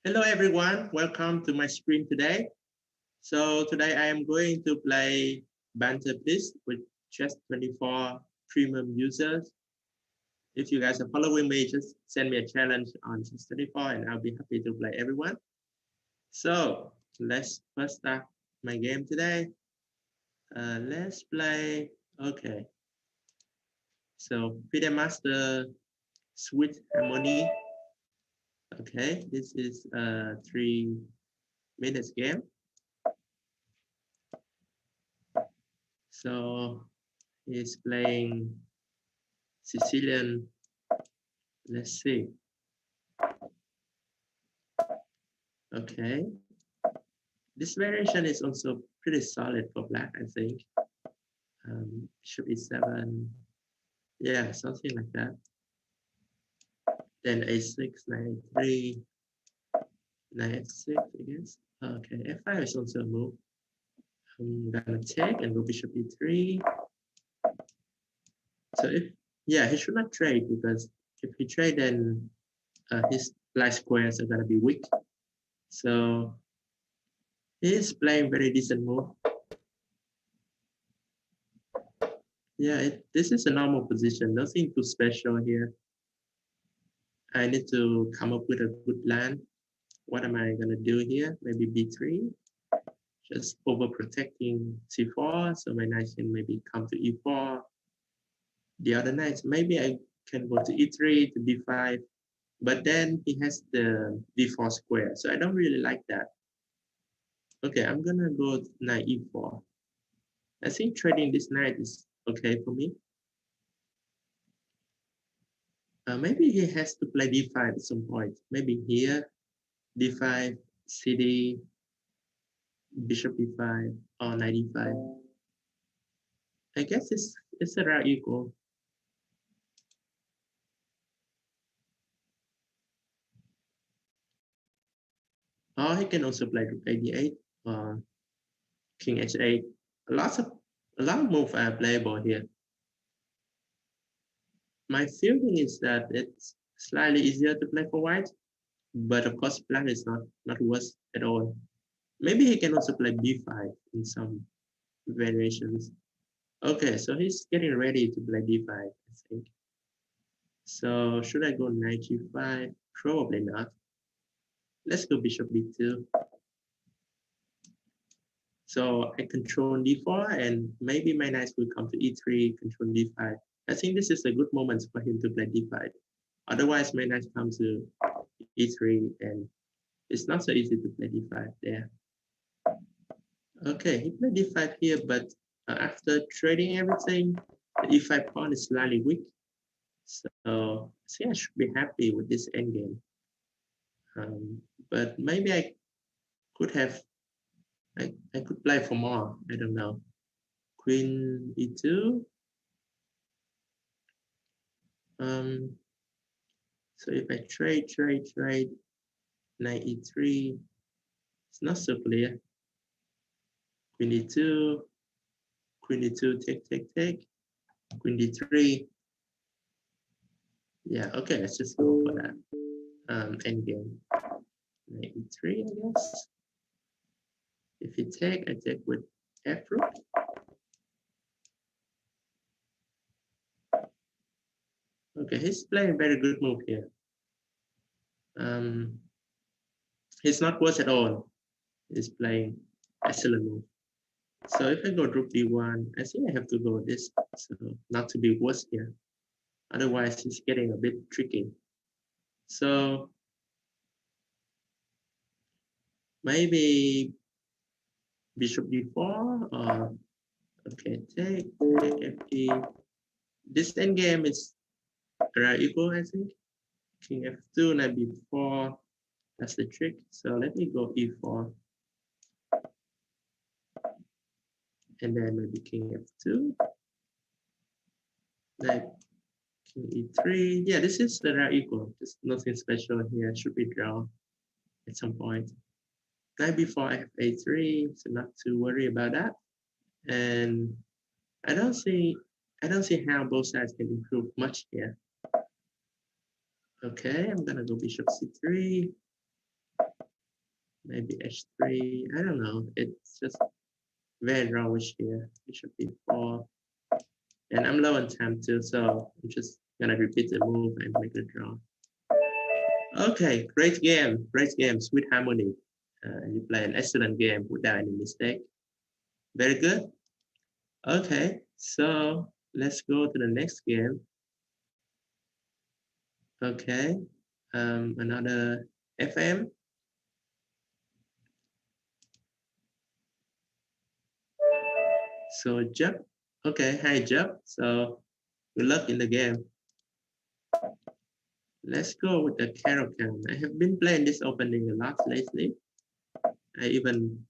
Hello everyone, welcome to my stream today. So today I am going to play Banter Blitz with just 24 premium users. If you guys are following me, just send me a challenge on just 24 and I'll be happy to play everyone. So let's first start my game today. Let's play, okay. So FIDE Master Sweet Harmony. Okay, this is a 3 minutes game. So he's playing Sicilian. Let's see. Okay. This variation is also pretty solid for black, I think. Should be 7. Yeah, something like that. Then a6, knight a3, knight f6, I guess. Okay, f5 is also a move. I'm gonna take and go bishop e3. So yeah, he should not trade because if he trade, then his black squares are gonna be weak. So he's playing very decent move. Yeah, this is a normal position. Nothing too special here. I need to come up with a good plan. What am I gonna do here? Maybe b3. Just overprotecting c4, so my knight can maybe come to e4. The other knights, maybe I can go to e3 to d5, but then he has the d4 square, so I don't really like that. Okay, I'm gonna go knight e4. I think trading this knight is okay for me. Maybe he has to play d5 at some point. Maybe here, d5, cd, bishop e5, or knight e5. I guess it's around equal. Or he can also play rook a8 or king h8. A lot of moves are playable here. My feeling is that it's slightly easier to play for white, but of course black is not worse at all. Maybe he can also play b5 in some variations. Okay, so he's getting ready to play d5, I think. So should I go knight g5? Probably not. Let's go bishop b2. So I control d4 and maybe my knights will come to e3, control d5. I think this is a good moment for him to play d5. Otherwise, my knight comes to e3 and it's not so easy to play d5 there. Okay, he played d5 here, but after trading everything, the e5 pawn is slightly weak. So I think I should be happy with this endgame. But maybe I could have, I could play for more. I don't know. Queen e2. So if I trade, knight e3, it's not so clear. Queen e2, queen e2, take, queen d3. Yeah, okay, let's just go for that. Endgame. Knight e3, I guess. If you take, I take with f rook. Okay, he's playing a very good move here. He's not worse at all. He's playing excellent move. So if I go rook d1, I think I have to go with this, so not to be worse here. Otherwise, it's getting a bit tricky. So maybe bishop d4 or okay, take f8. This endgame is around equal, I think. King f2, knight b4. That's the trick. So let me go e4. And then maybe king f2. Knight king e3. Yeah, this is the right equal. There's nothing special here. Should be drawn at some point. Knight b4 f8-3, so not to worry about that. And I don't see how both sides can improve much here. Okay, I'm gonna go bishop c3. maybe h3. I don't know. It's just very drawish here. Bishop b4. And I'm low on time too, so I'm just gonna repeat the move and make a draw. Okay, great game, sweet harmony. You play an excellent game without any mistake. Very good. Okay, so let's go to the next game. Okay, another FM. So Jump. Okay, hi Jump. So good luck in the game. Let's go with the Caro-Kann. I have been playing this opening a lot lately. I even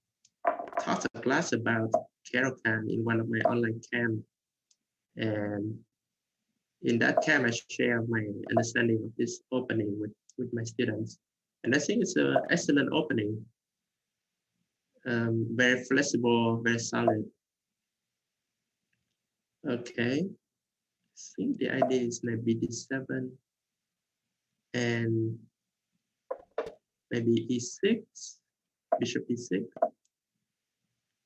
taught a class about Caro-Kann in one of my online camps. And in that camp, I share my understanding of this opening with my students. And I think it's an excellent opening. Very flexible, very solid. Okay, I think the idea is maybe d7 and maybe e6, bishop e6,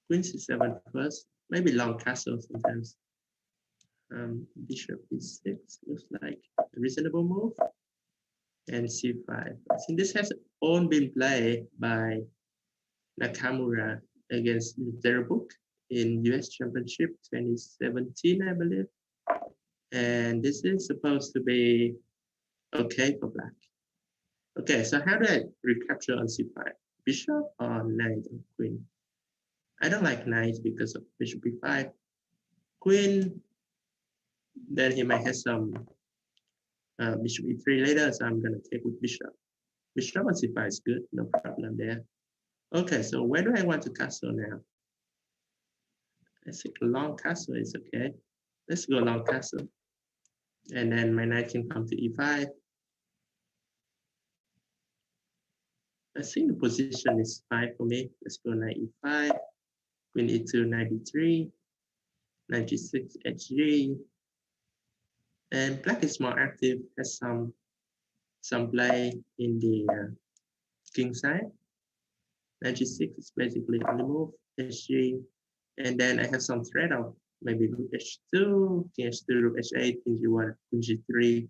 queen c7 first, maybe long castle sometimes. Bishop e6 looks like a reasonable move, and c5. I think this has all been played by Nakamura against Zerbook in US Championship 2017, I believe. And this is supposed to be okay for black. Okay, so how do I recapture on c5? Bishop or knight or queen? I don't like knight because of bishop b5. Queen, then he might have some bishop e3 later, so I'm gonna take with bishop. Bishop on c5 is good, no problem there. Okay, so where do I want to castle now? I think long castle is okay. Let's go long castle. And then my knight can come to e5. I think the position is fine for me. Let's go knight e5, queen e2, knight e3, knight g6, hg. And black is more active, has some play in the king side. Knight g6 is basically on the move, hg. And then I have some trade-off, maybe rook h2, king h2, rook h8, king g1, queen g3,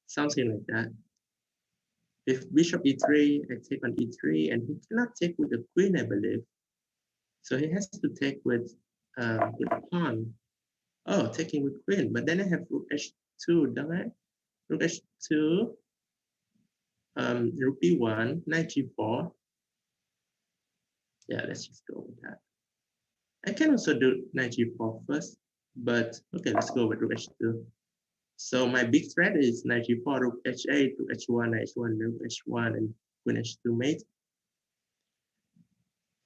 something like that. If bishop e3, I take on e3, and he cannot take with the queen, I believe. So he has to take with the pawn. Oh, taking with queen, but then I have rook h2, don't I? Rook h2, rook b1, knight g4. Yeah, let's just go with that. I can also do knight g4 first, but okay, let's go with rook h2. So my big threat is knight g4, rook h8, rook h1, knight h1, rook h1, and queen h2 mate.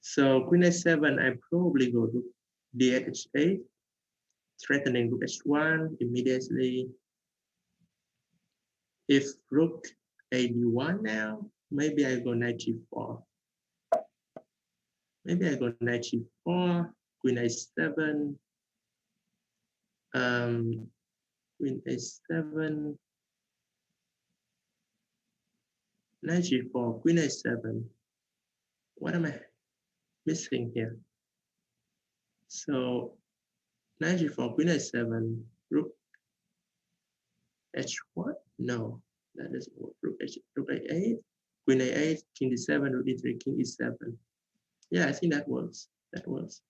So queen h7, I probably go rook d8 h8, threatening rook h1 immediately. If rook ad1 now, maybe I go knight g4. Maybe I go knight g4, queen a7, queen a7, knight g4, queen a7. What am I missing here? So knight g4, queen a7, rook h1? No, that is rook a8, queen a8, king d7, rook d3, king e7. Yeah, I think that works. That works.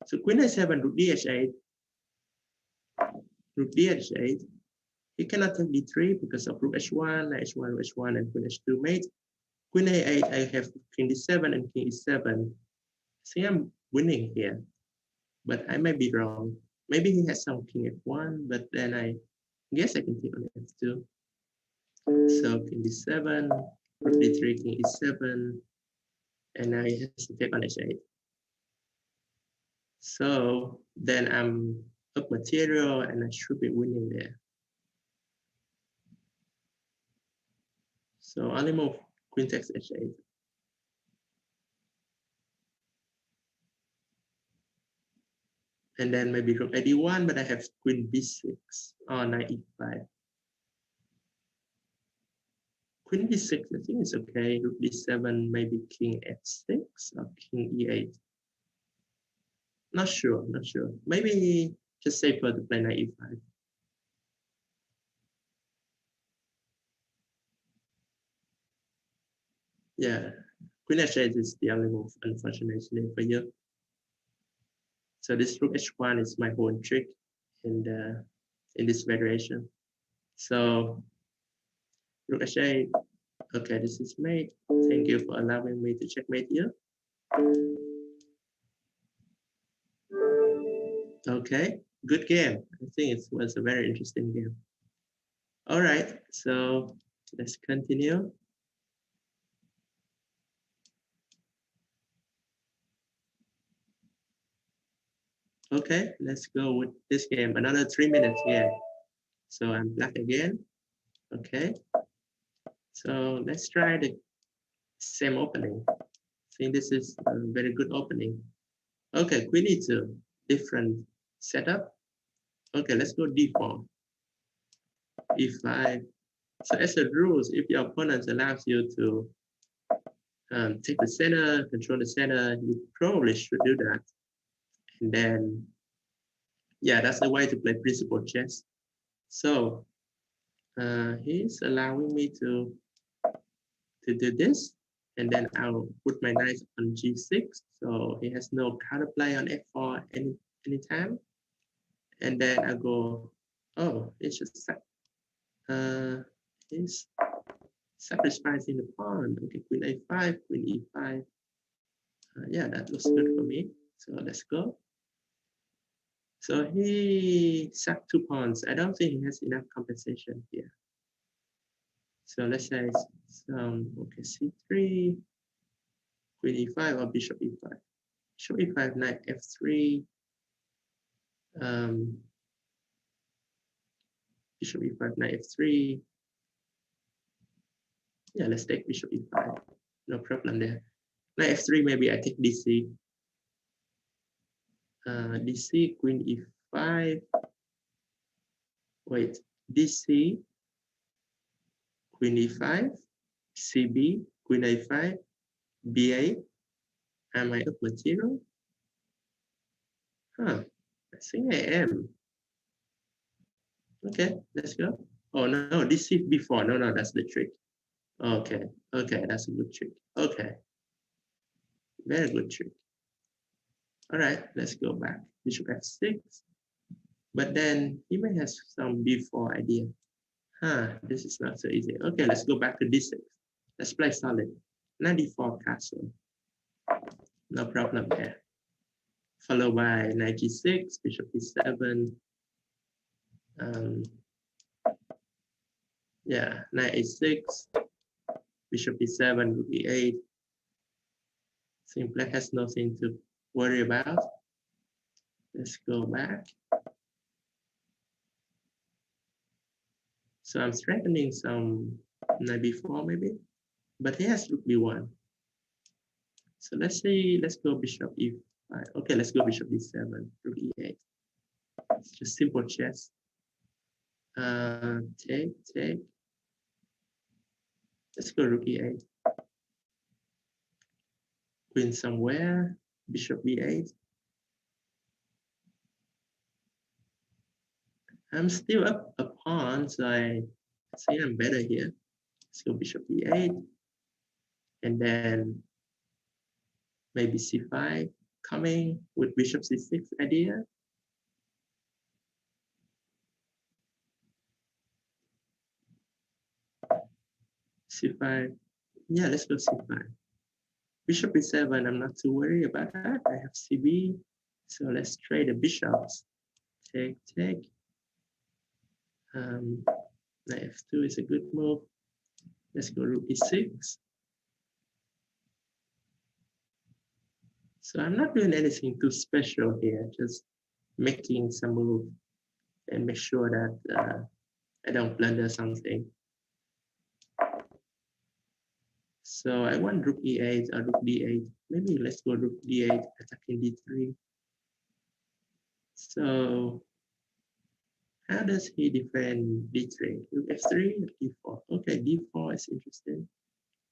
So queen a7, rook dh8, rook dh8. He cannot take d3 because of rook h1, h1, rook h1, and queen h2 mate. Queen a8, I have king d7 and king e7. I think I'm winning here, but I might be wrong. Maybe he has some king f1, but then I guess I can take on f2. So king d7, rook d3, king e7, and now he has to take on h8. So then I'm up material and I should be winning there. So only move queen takes h8. And then maybe rook ad1, but I have queen b6 or knight e5. Queen d6, I think it's okay. Rook d7, maybe king f6 or king e8. Not sure, not sure. Maybe just safer to play knight e5. Yeah, Queen h8 is the only move, unfortunately for you. So this rook h1 is my whole trick in this variation. So rook h8. Okay, this is mate. Thank you for allowing me to checkmate here. Okay, good game. I think it was a very interesting game. All right, so let's continue. Okay, let's go with this game. Another 3 minutes game. So I'm black again. Okay, so let's try the same opening. I think this is a very good opening. Okay, queen e2, different setup. Okay, let's go d4, e5. So as a rules, if your opponent allows you to take the center, control the center, you probably should do that. And then, yeah, that's the way to play principal chess. So he's allowing me to do this, and then I'll put my knight on g6, so he has no counterplay on f4 anytime. And then I go, oh, it's just he's sacrificing the pawn. Okay, queen a5, queen e5. Yeah, that looks good for me. So let's go. So he sacked 2 pawns. I don't think he has enough compensation here. So let's say okay, c3, queen e5 or bishop e5. Bishop e5, knight f3. Bishop e5, knight f3. Yeah, let's take bishop e5. No problem there. Knight f3, maybe I take dc. dc, queen e5. Wait, dc, queen e5, cb, queen a5, b8. Am I up material? Huh, I think I am. Okay, let's go. Oh, no, dc before. No, that's the trick. Okay, that's a good trick. Okay, very good trick. All right, let's go back. Bishop f6. But then he may have some b4 idea. This is not so easy. Okay, let's go back to d6. Let's play solid. Knight d4 castle. No problem there. Followed by knight g6, bishop e7. Yeah, knight a6, bishop e7, rook e8. I think black has nothing to worry about. Let's go back. So I'm strengthening some knight b4 maybe, but he has rook b1. So let's see, let's go bishop e5. Okay, let's go bishop d7, rook e8. It's just simple chess. Take. Let's go rook e8. Queen somewhere, bishop b8. I'm still up a pawn, so I say I'm better here. Let's go bishop e8. And then maybe c5 coming with bishop c6 idea. c5. Yeah, let's go c5. Bishop e7, I'm not too worried about that. I have cb. So let's trade the bishops. Take. Knight f2 is a good move. Let's go rook e6. So I'm not doing anything too special here, just making some move and make sure that I don't blunder something. So I want rook e8 or rook d8. Maybe let's go rook d8, attacking d3. So How does he defend d3? Rook f3, d4. Okay, d4 is interesting.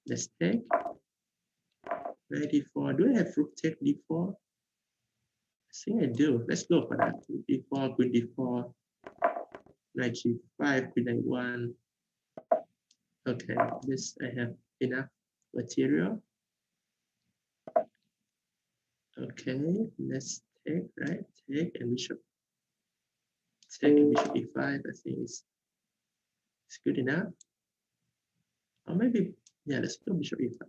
Let's take. Knight d4. Do I have rook take d4? I think I do. Let's go for that. Rook d4, queen d4, knight g5, queen a1. Okay, this I have enough material. Okay, let's take, right? Take and bishop. Take and bishop e5. I think it's good enough. Or maybe, yeah, let's go bishop e5.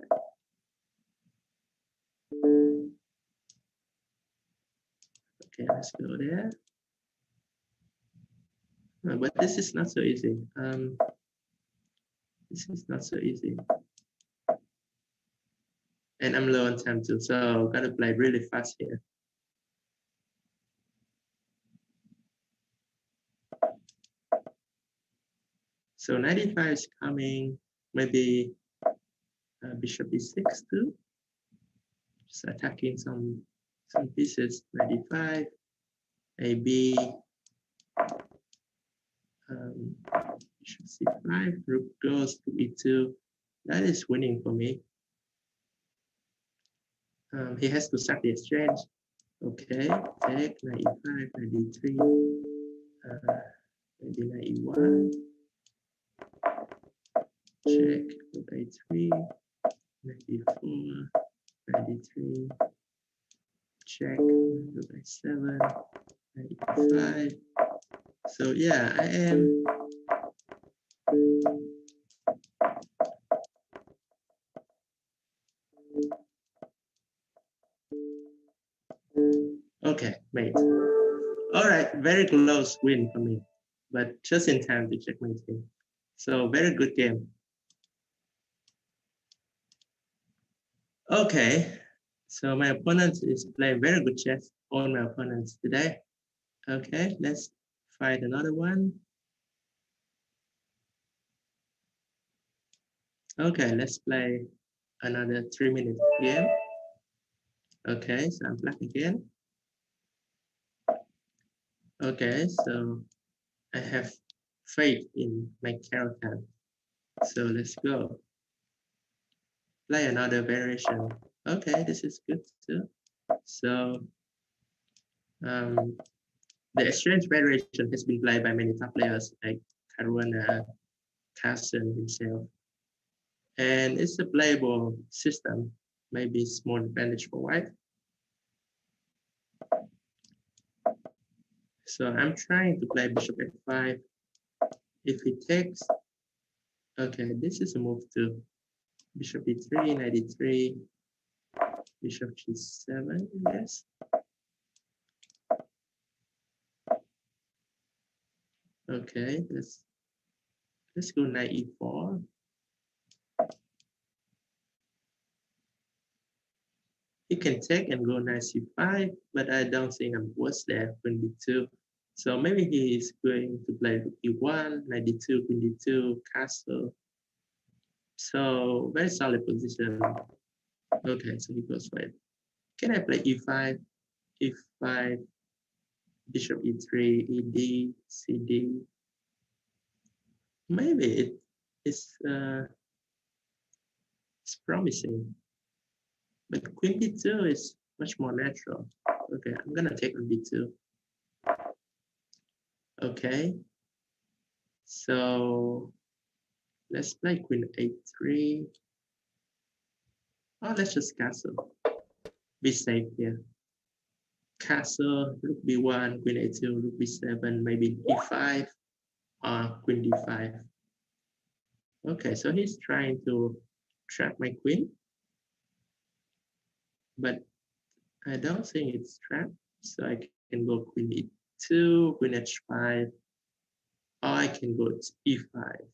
Okay, let's go there. But this is not so easy. This is not so easy. And I'm low on time too, so gotta play really fast here. So 95 is coming, maybe bishop e6 too. Just attacking some pieces. 95, AB, bishop c5, rook goes to e2. That is winning for me. He has to sack the exchange. Okay, take knight e5, knight d3, maybe knight e1. Check, rook a3, knight d4, knight d3. Check, rook a7, knight e5. So yeah, I am okay, mate. All right, very close win for me, but just in time to check my team. So very good game. Okay, so my opponent is playing very good chess. All my opponents today. Okay, let's fight another one. Okay, let's play another 3-minute game. Okay, so I'm black again. Okay, so I have faith in my Caro-Kann. So let's go. Play another variation. Okay, this is good too. So the exchange variation has been played by many top players like Caruana, Carson himself. And it's a playable system. Maybe it's more advantage for white. So I'm trying to play bishop f5. If he takes, okay, this is a move too. Bishop e3, knight e3, bishop g7, yes. Okay, let's go knight e4. He can take and go knight c5, but I don't think I'm worse there, queen d2. So maybe he is going to play e1, knight d2, queen d2, castle. So very solid position. Okay, so he goes for it. Can I play e5, e5, bishop e3, ed, cd? Maybe it's promising. But queen d2 is much more natural. Okay, I'm gonna take on d2. Okay, so let's play queen a3. Oh, let's just castle. Be safe here. Castle, rook b1, queen a2, rook b7, maybe e5, or queen d5. Okay, so he's trying to trap my queen, but I don't think it's trapped. So I can go queen e2, queen h5, or I can go to e5.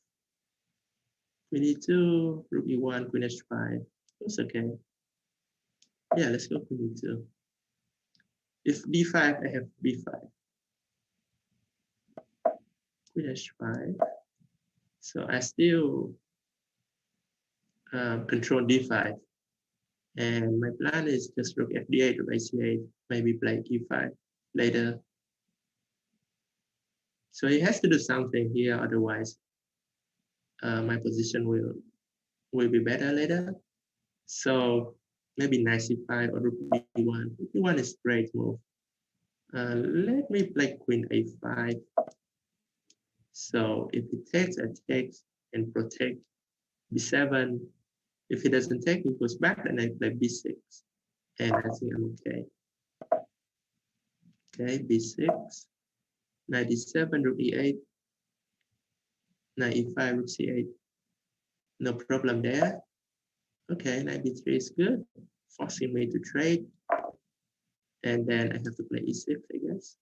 Queen e2, rook e1, queen h5. It's okay. Yeah, let's go queen e2. If b5, I have b5. Queen h5. So I still control d5. And my plan is just rook fd8, rook ac8, maybe play e5 later. So he has to do something here, otherwise my position will be better later. So maybe knight c5 or rook b1. Rook b1 is great move. Let me play queen a5. So if he takes, I take and protect b7. If he doesn't take, he goes back, and I play b6. And I think I'm okay. Okay, b6, knight d7, rook e8, knight e5, rook c8. No problem there. Okay, knight b3 is good, forcing me to trade. And then I have to play e6, I guess.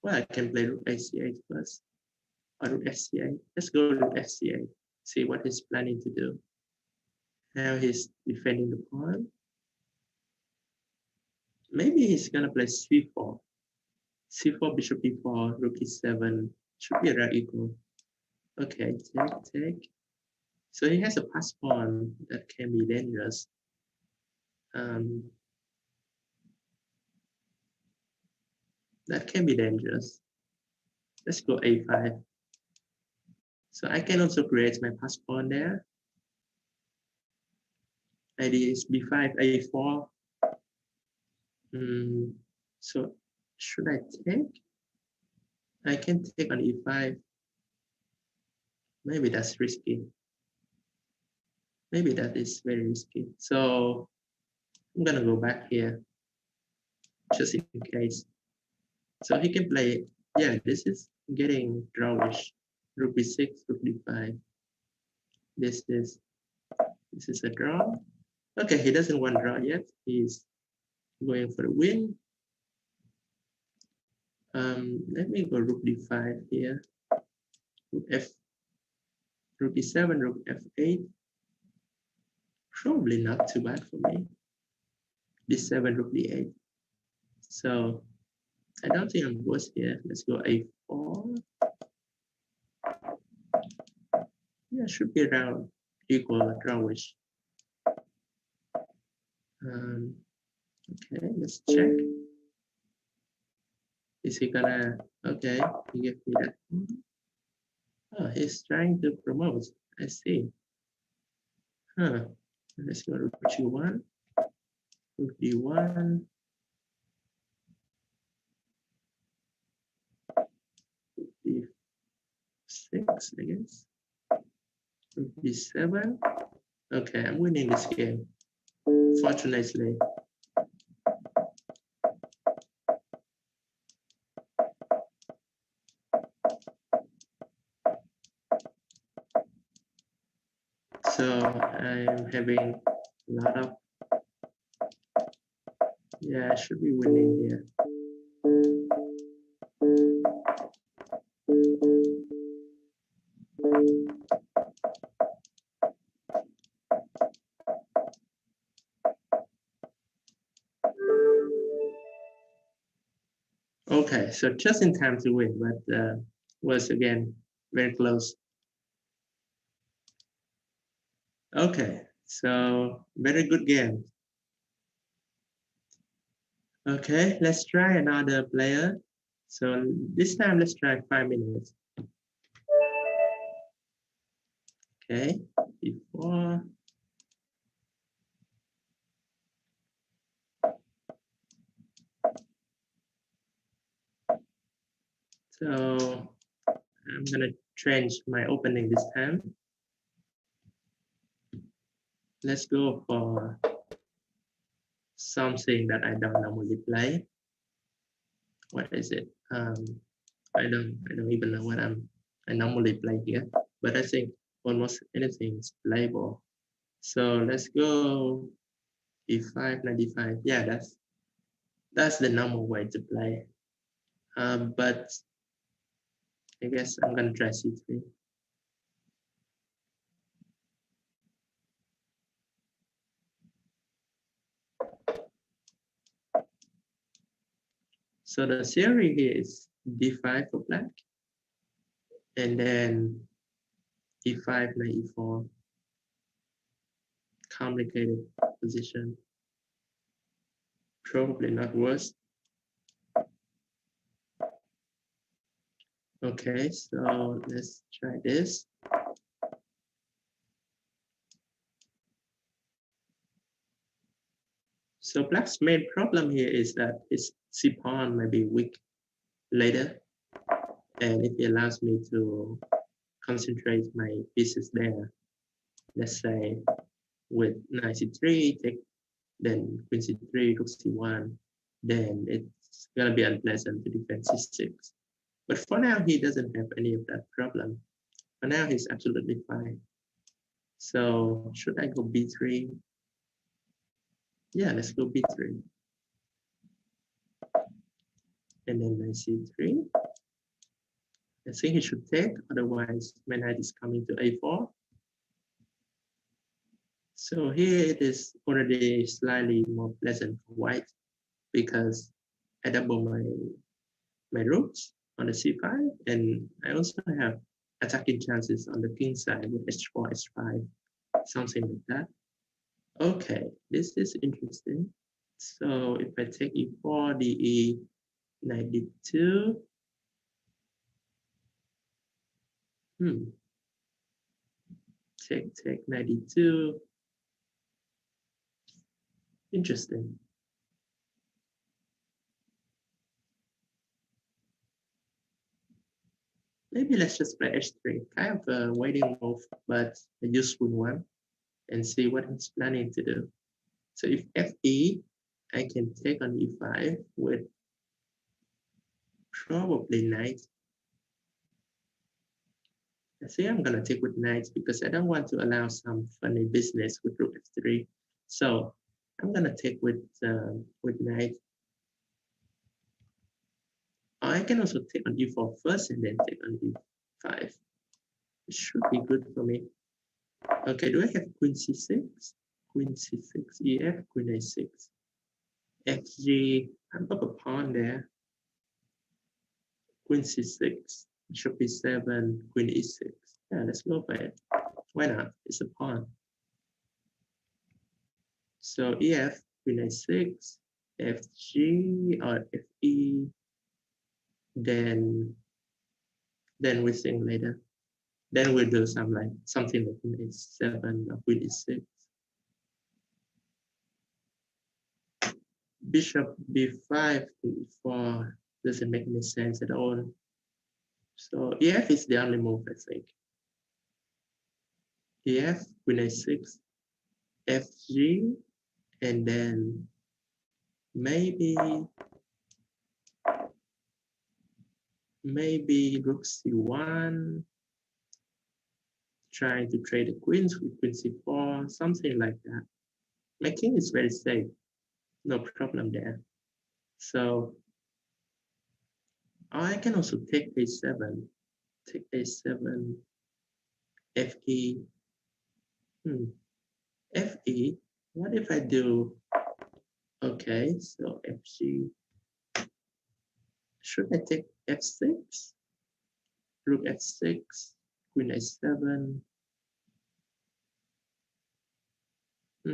Well, I can play rook ac8 first, or rook sc8. Let's go rook sc8, see what he's planning to do. Now he's defending the pawn. Maybe he's gonna play c4. c4, bishop e4, rook e7, should be around equal. Okay, take. So he has a pass pawn that can be dangerous. That can be dangerous. Let's go a5. So I can also create my pass pawn there. Idea is b5, a4. So should I take? I can take on e5. Maybe that's risky. Maybe that is very risky. So I'm gonna go back here, just in case. So he can play, yeah, this is getting drawish. Rook b6, rook d5. This is a draw. Okay, he doesn't want draw yet. He's going for the win. Let me go rook d5 here. Rook e7, rook f8. Probably not too bad for me. d7, rook d8. So I don't think I'm worse here. Let's go a4. Yeah, should be around equal drawish. Okay, let's check. Is he gonna? Okay, he gave me that. Oh, he's trying to promote. I see. Huh. Let's go to rook g1. Rook d1. Rook d6, I guess. Rook d7. Okay, I'm winning this game. Fortunately. So I'm having a lot of, yeah, I should be winning here. Okay, so just in time to win, but was again very close. Okay, so very good game. Okay, let's try another player. So this time let's try 5 minutes. Okay, before. So I'm gonna change my opening this time. Let's go for something that I don't normally play. What is it? I don't even know what I normally play here, but I think almost anything is playable. So let's go e5, knight d5. Yeah, that's the normal way to play. But I guess I'm gonna try c3. So the theory here is d5 for black, and then e5, knight e4. Complicated position. Probably not worse. Okay, so let's try this. So black's main problem here is that his C pawn might be weak later, and if it allows me to concentrate my pieces there, let's say with knight c3, take then queen c3, rook c1, then it's gonna be unpleasant to defend c6. But for now, he doesn't have any of that problem. For now, he's absolutely fine. So should I go b3? Yeah, let's go b3. And then knight c3. I think he should take, otherwise my knight is coming to a4. So here it is already slightly more pleasant for white because I double my rooks on the c5, and I also have attacking chances on the king side with h4, h5, something like that. Okay, this is interesting. So if I take e4, de, knight d2, take knight d2, interesting. Maybe let's just play h3, kind of a waiting move, but a useful one, and see what he's planning to do. So if fe, I can take on e5 with probably knight. I think I'm gonna take with knight because I don't want to allow some funny business with rook f3. So I'm gonna take with knight. Or I can also take on e4 first and then take on e5. It should be good for me. Okay, do I have queen c6? Queen c6, ef, queen a6, fg. I'm up a pawn there. Queen c6, bishop b7, queen e6. Yeah, let's go for it. Why not? It's a pawn. So ef, queen a6, fg or fe, then we think later. Then we'll do something like queen a7 or queen e6. Bishop b5, queen e4 doesn't make any sense at all. So ef is the only move, I think. ef, queen a6, fg, and then maybe rook c1, trying to trade the queens with queen c4, something like that. My king is very safe, no problem there. So I can also take a7, take a7, fe, fe. What if I do? Okay, so fg. Should I take f6? Rook f6, queen a7. I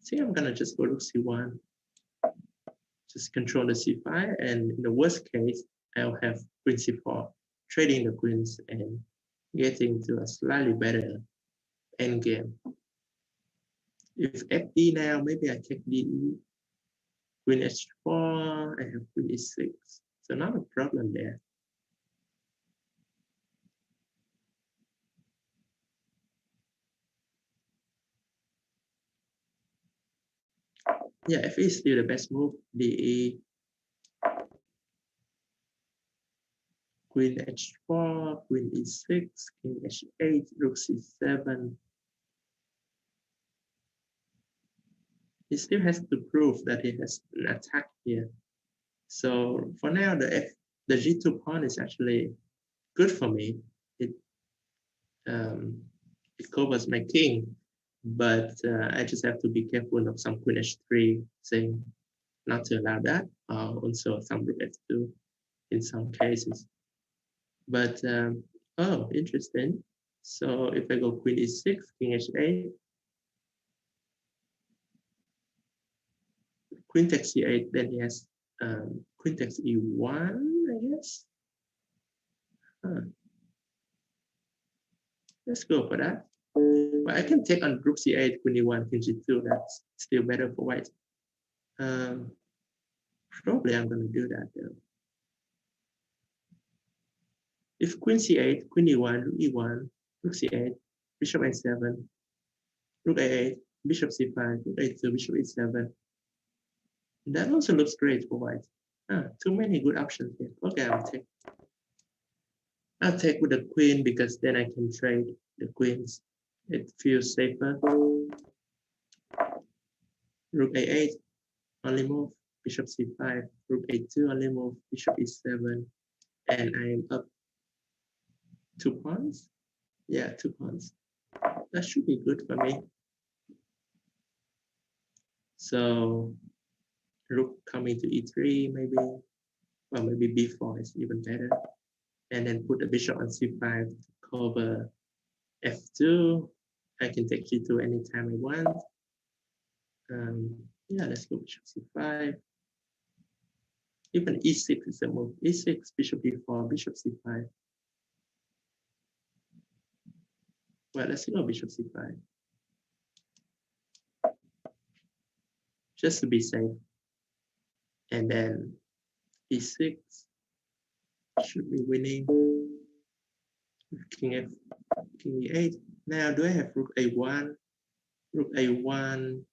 think I'm gonna just go rook c1. Just control the c5, and in the worst case, I'll have queen c4, trading the queens and getting to a slightly better endgame. If fe now, maybe I take de, queen h4, I have queen e6. So not a problem there. Yeah, fe is still the best move. De, queen h4, queen e6, king h8, rook c7. He still has to prove that he has an attack here. So for now, the g2 pawn is actually good for me. It covers my king, but I just have to be careful of some queen h3 thing, not to allow that. Also some rook f2 in some cases. But oh, interesting. So if I go queen e6, king h8, queen takes e8, then he has queen takes e1, I Yes. Let's go for that. But I can take on Rook C8, Queen E1, King G2. That's still better for white. Probably I'm going to do that though. If Queen C8, Queen E1, Rook E1, Rook C8, Bishop A7, Rook A8, Bishop C5, Rook A2, Bishop E7. That also looks great for white. Too many good options here. Okay, I'll take with the queen because then I can trade the queens. It feels safer. Rook A8, only move. Bishop C5, Rook A2, only move. Bishop E7, and I am up 2 pawns. Yeah, 2 pawns. That should be good for me. So Rook coming to E3, maybe. Well, maybe B4 is even better. And then put the bishop on C5 to cover F2. I can take G2 anytime I want. Yeah, let's go bishop C5. Even E6 is a move. E6, bishop B4, bishop C5. Well, let's go bishop C5. Just to be safe. And then E6 should be winning. King F, King E8. Now, do I have Rook A1? Rook A1,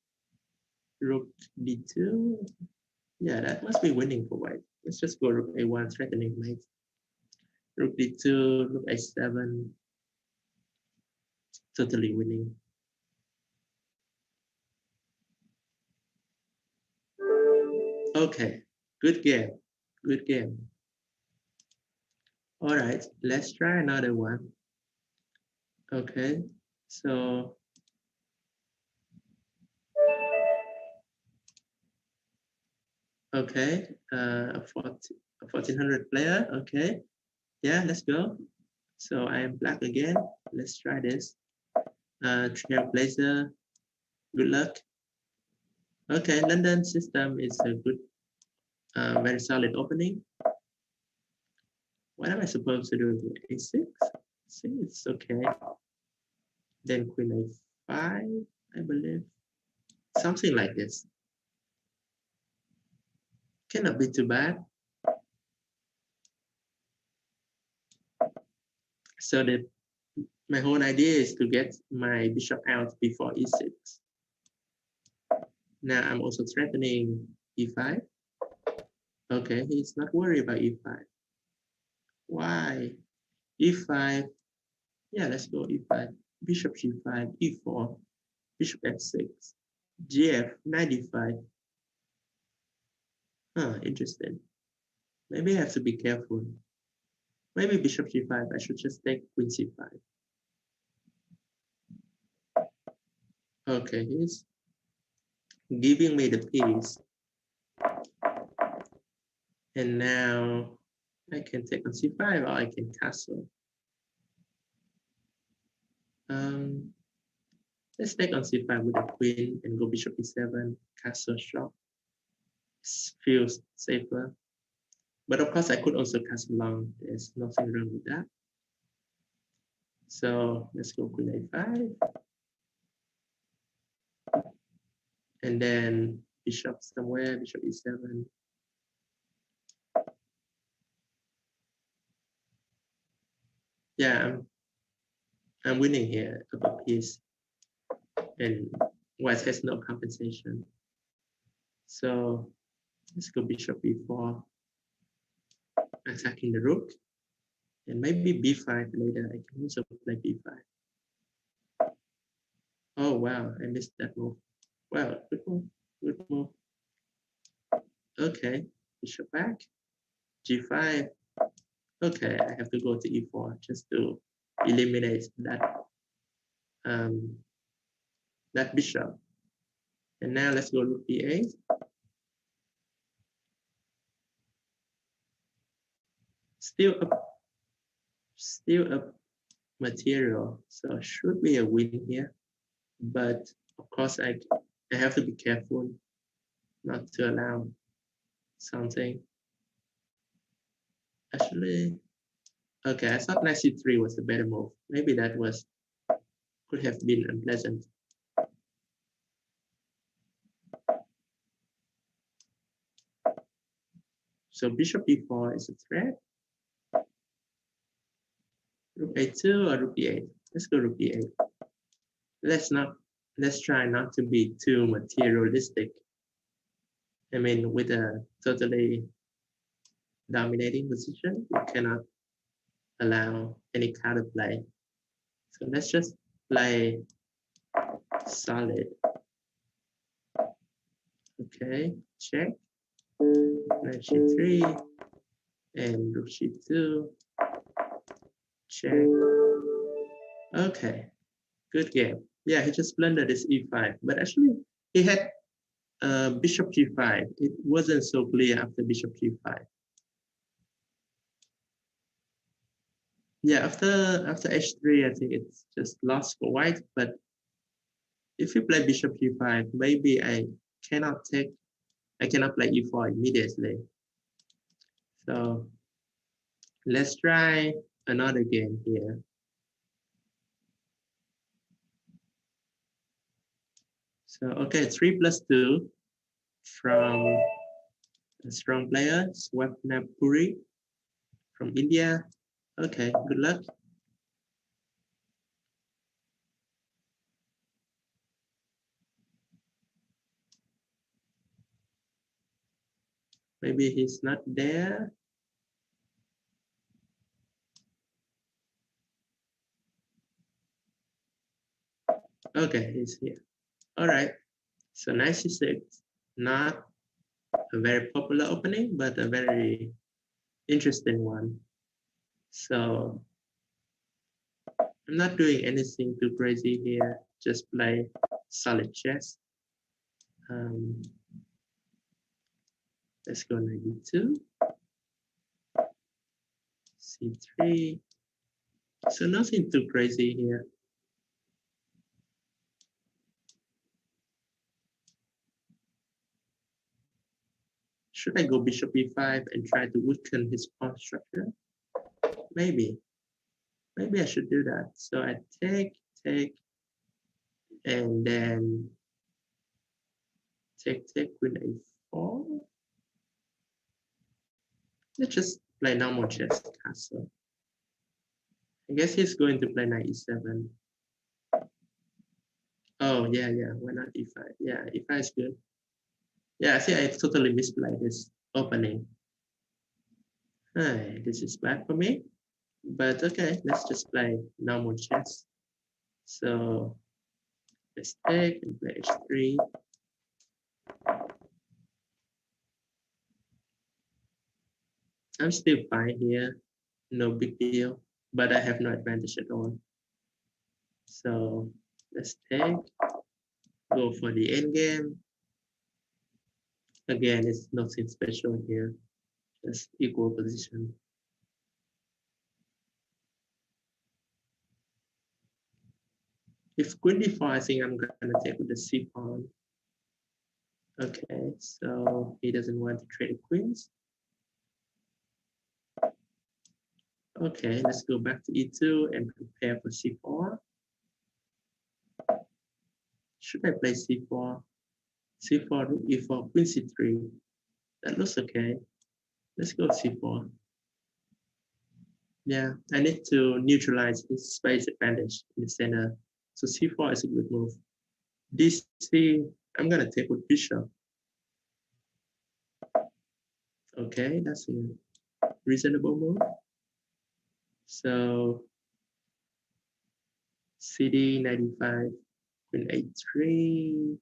Rook D2? Yeah, that must be winning for white. Let's just go Rook A1, threatening mate. Rook D2, Rook A7. Totally winning. Okay, good game. Good game. All right, let's try another one. Okay, so okay, a 1400 player. Okay, yeah, let's go. So I am black again. Let's try this. Trailblazer. Good luck. Okay, London system is a good, very solid opening. What am I supposed to do? A6? See, it's okay. Then Queen A5, I believe. Something like this. Cannot be too bad. So my whole idea is to get my bishop out before E6. Now I'm also threatening E5. Okay, he's not worried about E5. Why? E5. Yeah, let's go E5. Bishop G5, E4, Bishop F6, GF 95. Interesting. Maybe I have to be careful. Maybe Bishop G5, I should just take Queen C5. Okay, he's giving me the piece. And now I can take on C5 or I can castle. Let's take on C5 with the queen and go Bishop E7, castle shot. Feels safer. But of course, I could also castle long. There's nothing wrong with that. So let's go Queen A5. And then Bishop somewhere, Bishop E7. Yeah, I'm winning here of a piece. And white has no compensation. So let's go Bishop B4, attacking the rook. And maybe B5 later. I can also play B5. Oh, wow, I missed that move. Wow, good move, good move. Okay, bishop back, G5. Okay, I have to go to E4 just to eliminate that bishop. And now let's go rook E8. Still up material, so should be a win here. But of course, I have to be careful not to allow something. Actually, okay, I thought knight c3 was the better move. Maybe that was could have been unpleasant. So bishop e4 is a threat. Rook a2 or rook e8. Let's go rook e8. Let's try not to be too materialistic. I mean, with a totally dominating position, we cannot allow any counterplay. So let's just play solid. Okay, check. Knight c3 and rook c2. Check. Okay, good game. Yeah, he just blundered his e5, but actually he had bishop g5. It wasn't so clear after bishop g5. Yeah, after h3, I think it's just lost for white. But if you play bishop g5, maybe I cannot play e4 immediately. So let's try another game here. So okay, 3+2 from a strong player, Swapnapuri from India. Okay, good luck. Maybe he's not there. Okay, he's here. All right. So knight c6, not a very popular opening, but a very interesting one. So I'm not doing anything too crazy here. Just play solid chess. Let's go knight e2, c3. So nothing too crazy here. Should I go bishop e5 and try to weaken his pawn structure? Maybe. Maybe I should do that. So I take, and then take, queen a4. Let's just play normal chess castle. I guess he's going to play knight e7. Oh, yeah, why not e5? Yeah, e5 is good. Yeah, I think I totally misplayed this opening. Hey, this is bad for me. But okay, let's just play normal chess. So let's take and play h3. I'm still fine here, no big deal, but I have no advantage at all. So let's take, go for the endgame. Again, it's nothing special here, just equal position. If queen d4, I think I'm gonna take with the c pawn. Okay, so he doesn't want to trade queens. Okay, let's go back to e2 and prepare for c4. Should I play c4? c4, rook e4, queen c3. That looks okay. Let's go c4. Yeah, I need to neutralize this space advantage in the center. So c4 is a good move. dc, I'm gonna take with bishop. Okay, that's a reasonable move. So cd 95, queen a3,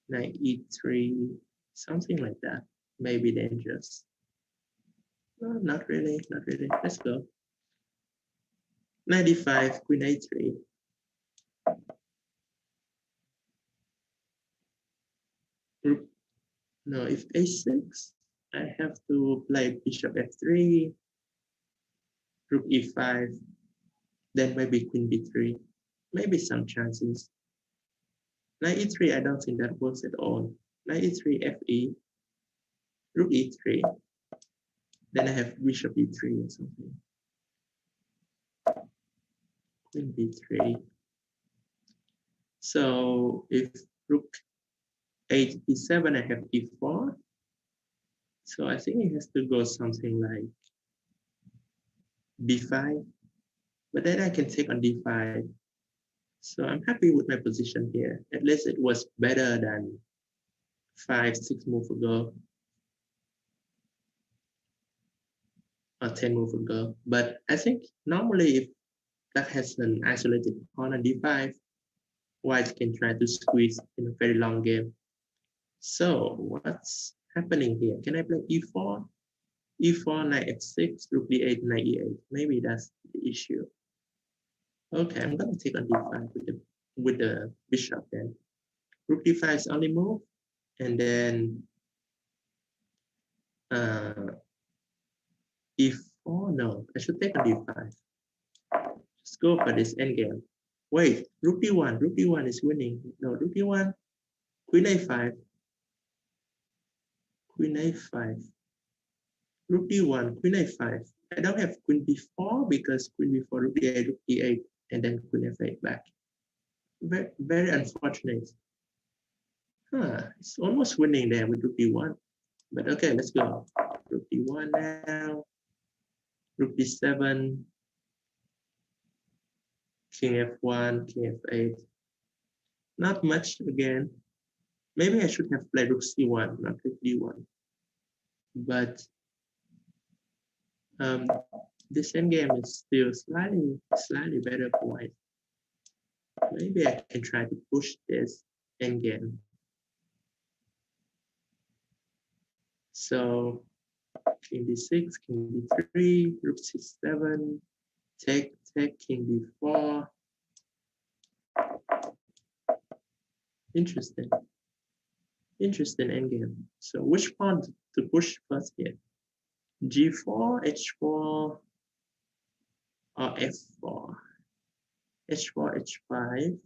knight e3, something like that. Maybe dangerous. No, not really, not really. Let's go. 95, queen a3. No, if a6, I have to play bishop f3, rook e5, then maybe queen b3. Maybe some chances. Knight e3, I don't think that works at all. Knight e3, fe, rook e3. Then I have bishop e3 or something. Queen b3. So if rook 8 e7, I have e4. So I think it has to go something like b5. But then I can take on d5. So I'm happy with my position here. At least it was better than 5-6 moves ago. Or 10 moves ago. But I think normally if that has an isolated pawn on d5, white can try to squeeze in a very long game. So what's happening here? Can I play e4? e4, knight f6, rook d8, knight e8. Maybe that's the issue. Okay, I'm going to take on d5 with the bishop then. Rook d5 is only move, and then e4. No, I should take on d5. Let's go for this endgame. Wait, rook d1. Rook d1 is winning. No, rook d1. Queen a5. Queen a5. Rook d1. Queen a5. I don't have queen b4 because queen b4, rook d8, rook d8, and then queen f8 back. Very, very unfortunate. It's almost winning there with rook d1. But okay, let's go. Rook d1 now. Rook d7. King f1, king f8. Not much again. Maybe I should have played rook c1, not rook d1. But this endgame is still slightly better for white. Maybe I can try to push this endgame. So king d6, king d3, rook c7, take, king d4. Interesting endgame. So which pawn to push first here? G4, H4, or F4? H4, H5,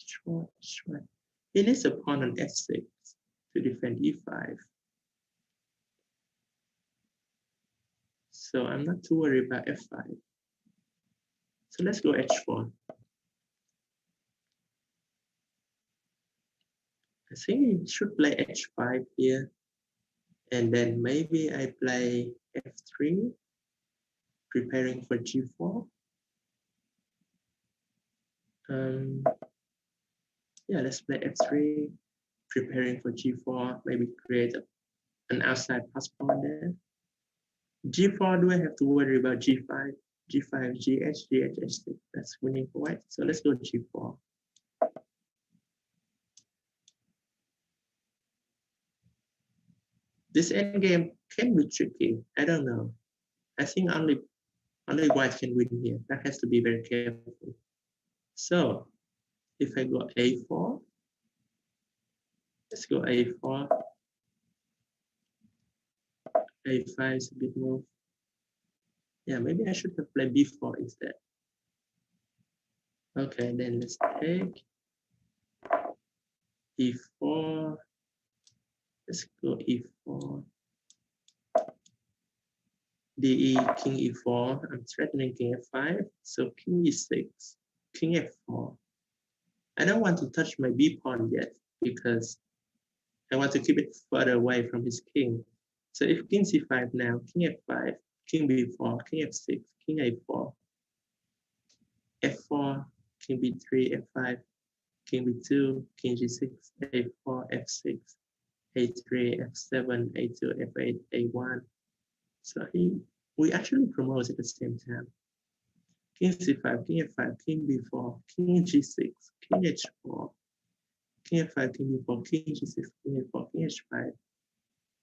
H4, H5. He needs a pawn on F6 to defend E5. So I'm not too worried about F5. So let's go H4. I think he should play H5 here. And then maybe I play F3, preparing for G4. Yeah, let's play F3, preparing for G4, maybe create an outside pass pawn there. G4, do I have to worry about G5? G5, GH, GH, H6. That's winning for white. So let's go G4. This endgame can be tricky. I don't know. I think only white can win here. That has to be very careful. So if I go A4, let's go A4. A5 is a good move. Yeah, maybe I should have played B4 instead. Okay, then let's take E4. Let's go E4. DE, king E4. I'm threatening king F5. So king E6, king F4. I don't want to touch my B pawn yet because I want to keep it further away from his king. So if king C5 now, king F5, king B4, king F6, king A4, F4, king B3, F5, king B2, king G6, A4, F6, A3, F7, A2, F8, A1. So we actually promote at the same time. King C5, king F5, king B4, king G6, king H4, king F5, king B4, king G6, king A4, king H5,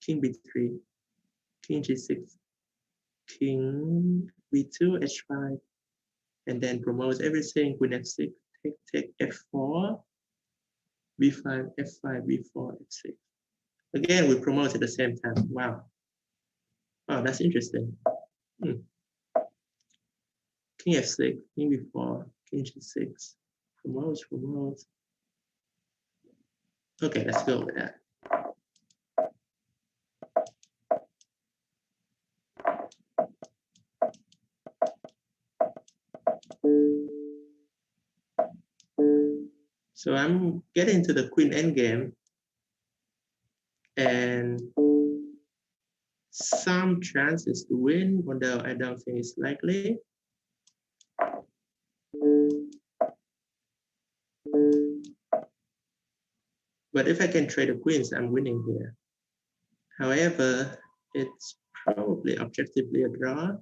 king B3, king G6, king B2, H5, and then promotes everything, queen F6, take F4, B5, F5, B4, F6. Again, we promote at the same time. Wow. Wow, that's interesting. King F6, king B4, king G6, promote. Okay, let's go with that. So I'm getting to the queen endgame, and some chances to win, although I don't think it's likely. But if I can trade the queens, I'm winning here. However, it's probably objectively a draw.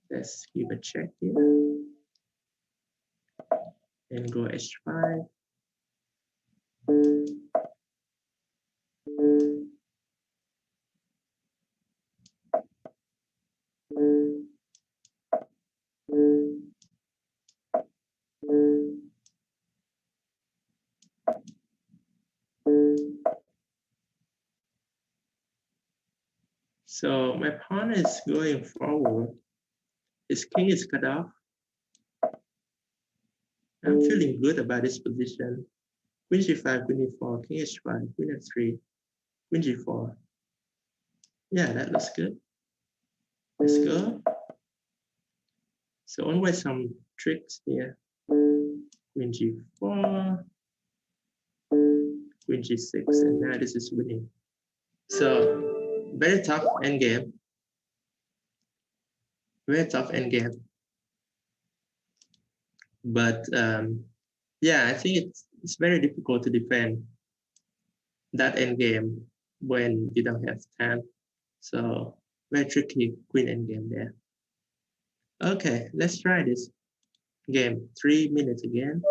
Let's give a check here and go h5. So my pawn is going forward. His king is cut off. I'm feeling good about this position. Queen g5, queen e4, king h5, queen f3, queen g4. Yeah, that looks good. Let's go. So always some tricks here. Queen g4, queen g6, and now this is winning. So very tough endgame. Very tough endgame. But yeah, I think it's very difficult to defend that endgame when you don't have time. So very tricky queen endgame there. Okay, let's try this game. 3 minutes again.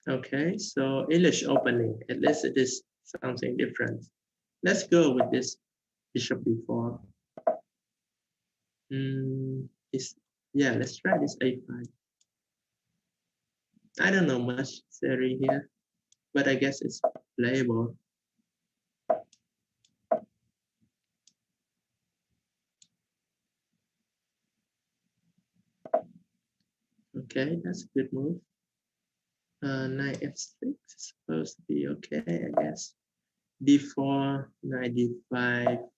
Okay, so English opening. At least it is something different. Let's go with this bishop b4. Yeah, let's try this a5. I don't know much theory here, but I guess it's playable. Okay, that's a good move. Knight f6 is supposed to be okay, I guess. d4, knight d5,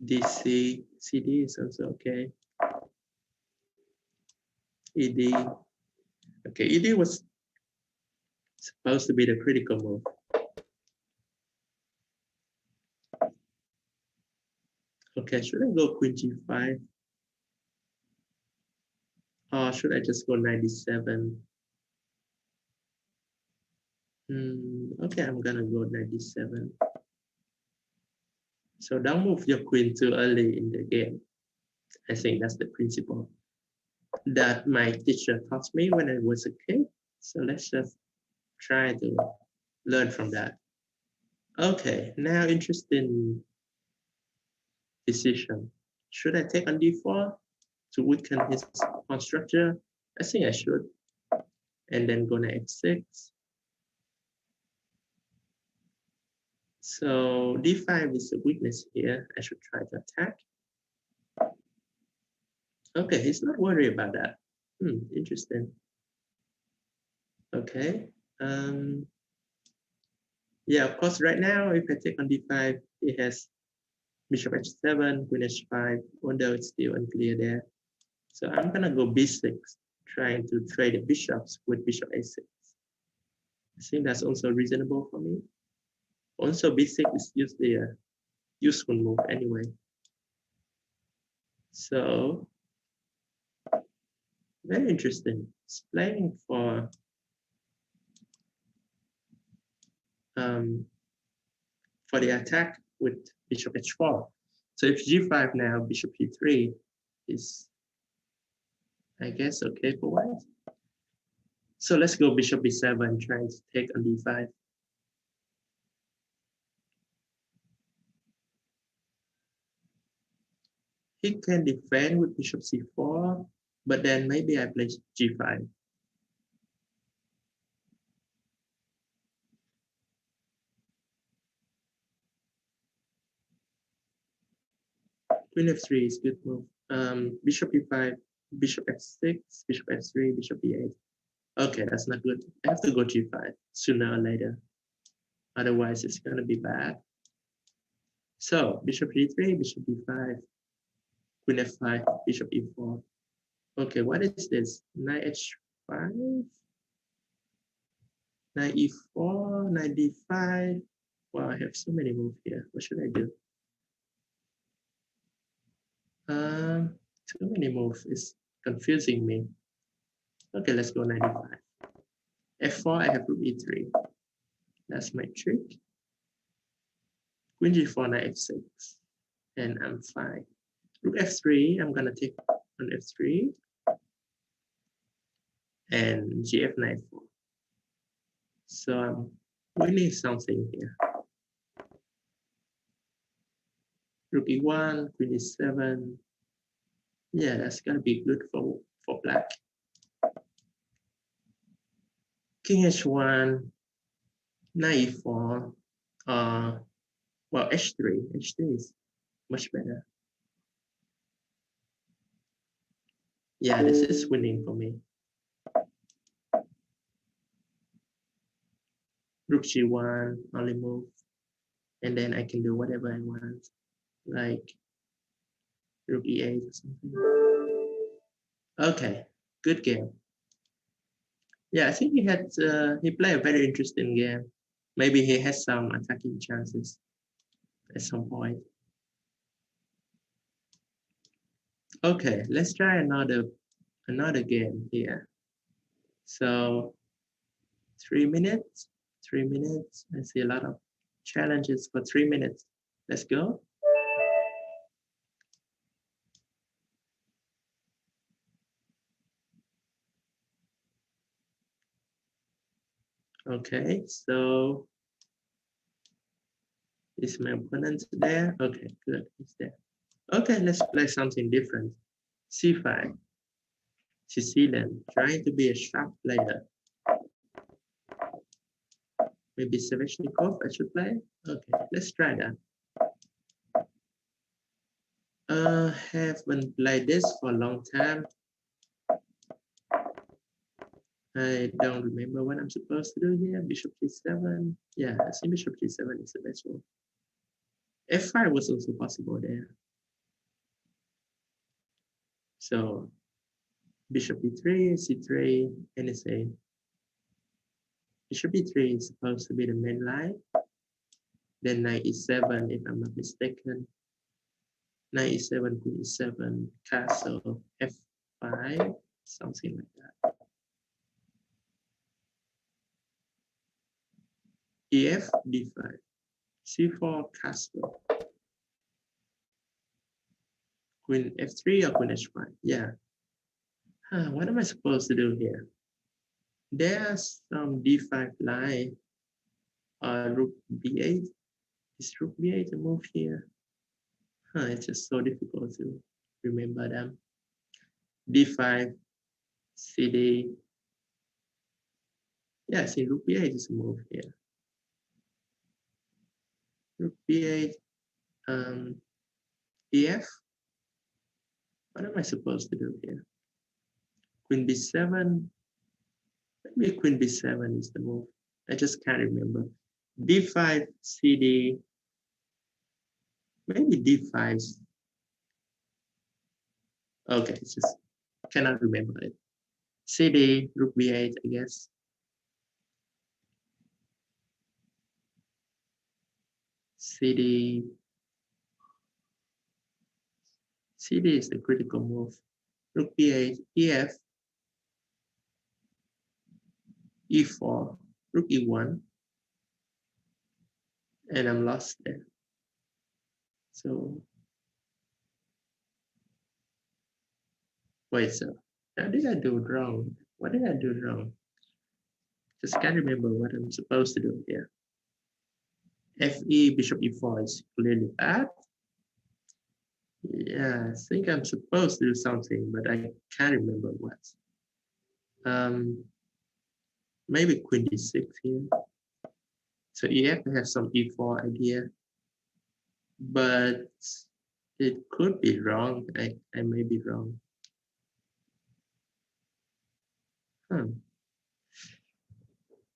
dc, cd is also okay. ed. Okay, ed was supposed to be the critical move. Okay, should I go queen g5? Or should I just go 97? Okay, I'm gonna go 97. So don't move your queen too early in the game. I think that's the principle that my teacher taught me when I was a kid. So let's just try to learn from that. Okay, now interesting decision. Should I take on d4 to weaken his pawn structure? I think I should. And then go knight f6. So d5 is a weakness here. I should try to attack. Okay, he's not worried about that. Interesting. Okay. Yeah, of course, right now, if I take on d5, he has bishop h7, queen h5, although it's still unclear there. So I'm gonna go b6, trying to trade the bishops with bishop a6. I think that's also reasonable for me. Also, b6 is usually a useful move anyway. So, very interesting. It's playing for the attack with bishop h4. So if g5 now, bishop e3 is, I guess, okay for white. So let's go bishop b7, trying to take on d5. He can defend with bishop c4, but then maybe I play g5. Queen f3 is good move. Bishop e5, bishop f6, bishop f3, bishop e8. Okay, that's not good. I have to go g5 sooner or later. Otherwise, it's going to be bad. So, bishop g3, bishop d5, queen f5, bishop e4. Okay, what is this? Knight h5, knight e4, knight d5. Wow, I have so many moves here. What should I do? Too many moves is confusing me. Okay, let's go 95. f4, I have rook e3. That's my trick. Queen g4, knight f6. And I'm fine. Rook f3, I'm gonna take on f3. And gf knight 4. So I'm winning something here. Rook e1, queen e7. Yeah, that's gonna be good for black. King h1, knight e4. Well, h3. h3 is much better. Yeah, this is winning for me. Rook g1, only move. And then I can do whatever I want. Like rook e8 or something. Okay, good game. Yeah, I think he played a very interesting game. Maybe he has some attacking chances at some point. Okay, let's try another game here. So 3 minutes. I see a lot of challenges for 3 minutes. Let's go. Okay, so is my opponent there? Okay, good, he's there. Okay, let's play something different. C5. Sicilian, trying to be a sharp player. Maybe Sveshnikov I should play? Okay, let's try that. Haven't played this for a long time. I don't remember what I'm supposed to do here. Bishop g7. Yeah, I think bishop g7 is the best one. f5 was also possible there. So bishop e3, c3, anything. Bishop e3 is supposed to be the main line. Then knight e7, if I'm not mistaken. Knight e7, queen e7, castle f5, something like that. ef d5, c4, castle. Queen f3 or queen h5, yeah. What am I supposed to do here? There's some d5 line. Rook b8. Is rook b8 a move here? It's just so difficult to remember them. d5, cd. Yeah, see, rook b8 is a move here. Rook b8, ef. What am I supposed to do here? Queen b7. Maybe queen b7 is the move. I just can't remember. d5, cd. Maybe d5. Okay, it's just cannot remember it. cd, rook b8, I guess. cd. cd is the critical move. Rook b8, ef, e4, rook e1, and I'm lost there. So, wait, so how did I do wrong? What did I do wrong? Just can't remember what I'm supposed to do here. fe, bishop e4 is clearly bad. Yeah, I think I'm supposed to do something, but I can't remember what. Maybe queen d6 here. So ef has some e4 idea, but it could be wrong. I may be wrong.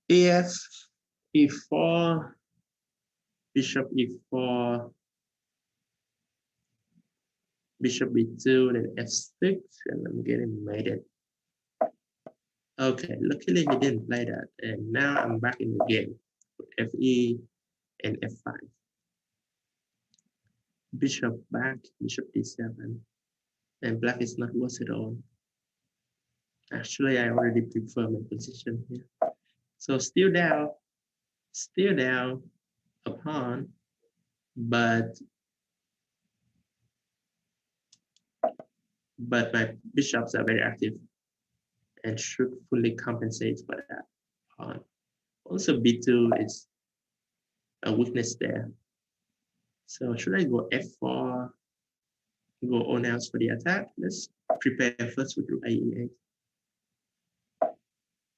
If e4, bishop e4, bishop b2, then f6, and I'm getting mated. Okay, luckily he didn't play that, and now I'm back in the game with fe and f5. Bishop back, bishop d7, and black is not worth it all. Actually, I already prefer my position here. So still down a pawn, but my bishops are very active and should fully compensate for that pawn. Also, b2 is a weakness there. So should I go f4, go on else for the attack? Let's prepare first with rook e8.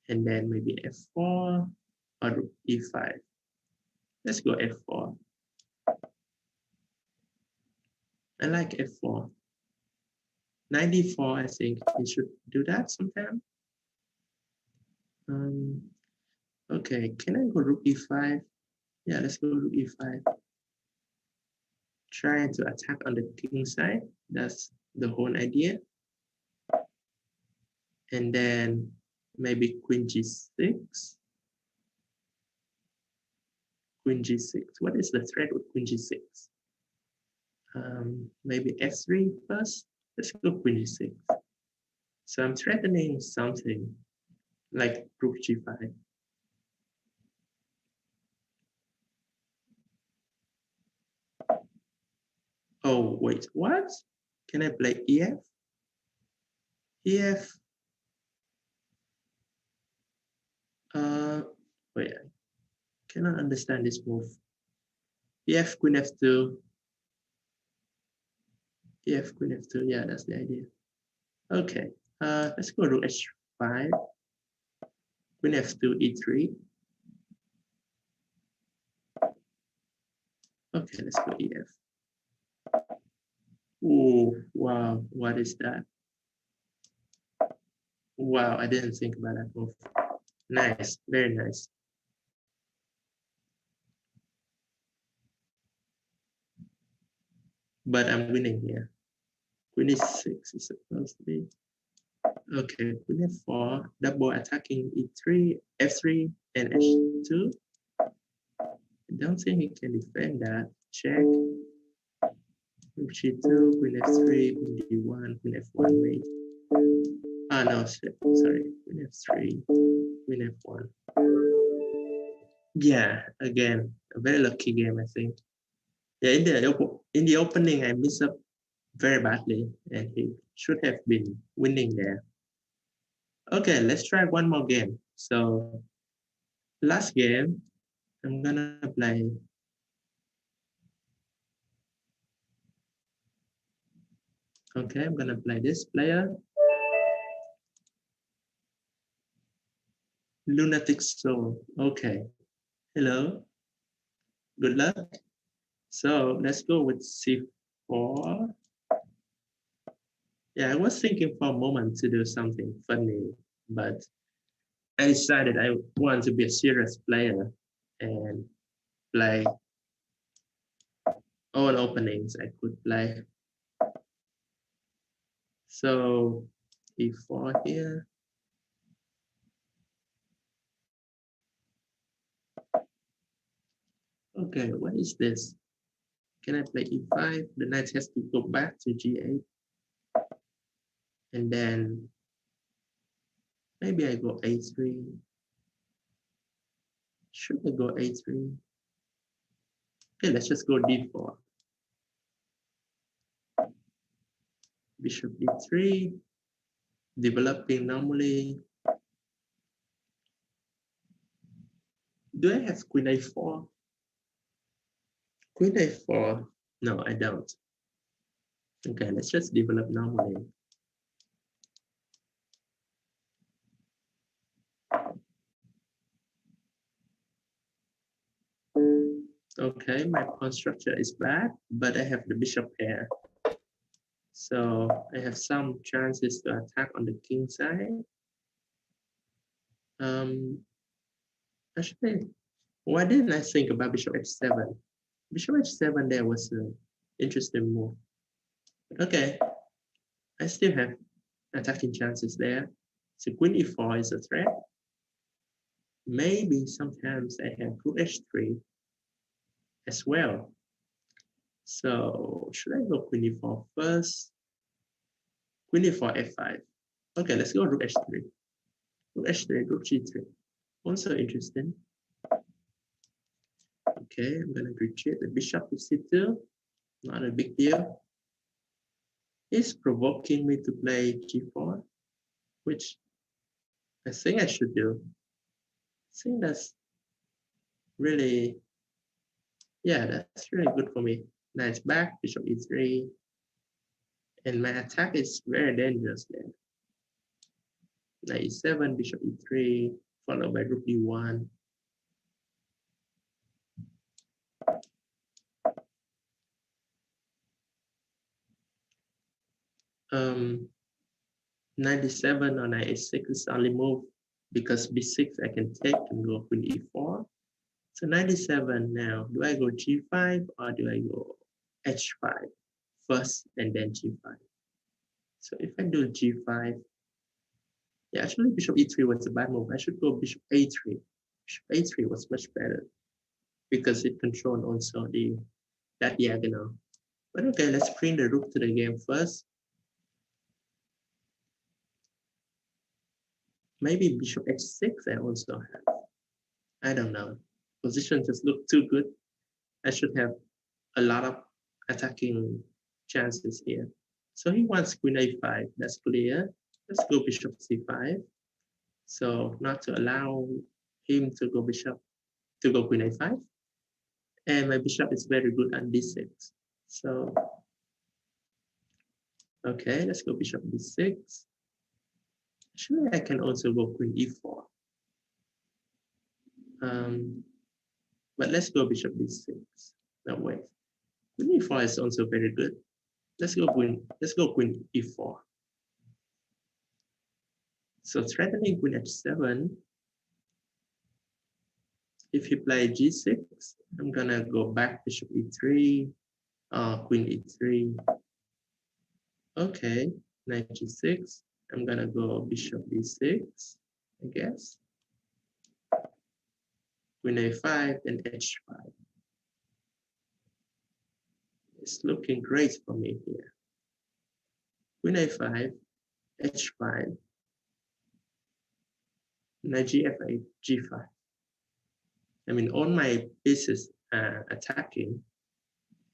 And then maybe f4 or rook e5. Let's go f4. I like f4. 94, I think we should do that sometime. Okay, can I go rook e5? Yeah, let's go rook e5. Trying to attack on the king side. That's the whole idea. And then maybe queen g6. Queen g6. What is the threat with queen g6? Maybe f3 first. Let's go queen g6. So I'm threatening something like rook g5. Oh, wait, what? Can I play EF? EF. Wait, I cannot understand this move. EF, queen f2. EF, queen f2. Yeah, that's the idea. Okay, let's go rook h5. Queen f2, e3. Okay, let's go EF. Oh, wow, what is that? Wow, I didn't think about that move. Nice, very nice. But I'm winning here. Queen e6 is supposed to be. Okay, queen f4, double attacking e3, f3, and h2. I don't think he can defend that. Check. Rook g2, queen f3, queen d1, queen f1, wait. Ah, no, sorry. Queen f3, queen f1. Yeah, again, a very lucky game, I think. Yeah, in the opening, I messed up very badly, and he should have been winning there. Okay, let's try one more game. So, last game, I'm gonna play. Okay, I'm gonna play this player. Lunatic Soul. Okay. Hello. Good luck. So let's go with c4. Yeah, I was thinking for a moment to do something funny, but I decided I want to be a serious player and play all openings I could play. So e4 here. Okay, what is this? Can I play e5? The knight has to go back to g8. And then maybe I go a3. Should I go a3? Okay, let's just go d4. Bishop d3. Developing normally. Do I have queen a4? Queen a4? No, I don't. Okay, let's just develop normally. Okay, my pawn structure is bad, but I have the bishop pair. So I have some chances to attack on the king side. Actually, why didn't I think about bishop h7? Bishop h7 there was an interesting move. But okay, I still have attacking chances there. So queen e4 is a threat. Maybe sometimes I have rook h3 as well. So should I go queen e4 first? Queen e4 f5. Okay, let's go rook h3. Rook h3, rook g3. Also interesting. Okay, I'm gonna retreat the bishop to c2. Not a big deal. It's provoking me to play g4, which I think I should do. I think that's really, yeah, that's really good for me. Nice back, bishop e3. And my attack is very dangerous there. Knight e7, bishop e3, followed by rook d1. 97 or knight a6 is only move because b6 I can take and go queen e4. So 97 now, do I go g5 or do I go h5 first and then g5? So if I do g5, yeah, actually bishop e3 was a bad move. I should go bishop a3. Bishop a3 was much better because it controlled also that diagonal. But okay, let's bring the rook to the game first. Maybe bishop h6 I also have. I don't know. Position just look too good. I should have a lot of attacking chances here. So he wants queen a5. That's clear. Let's go bishop c5. So not to allow him to go queen a5. And my bishop is very good at d6. So okay, let's go bishop d6. Actually, I can also go queen e4. But let's go bishop d6. No, wait. Queen e4 is also very good. Let's go queen e4. So threatening queen h7. If you play g6, I'm gonna go back bishop e3, queen e3. Okay, knight g6. I'm gonna go bishop b6, I guess. Queen a5 and h5. It's looking great for me here. Queen a5, h5, knight gf8, g5. I mean, all my pieces are attacking,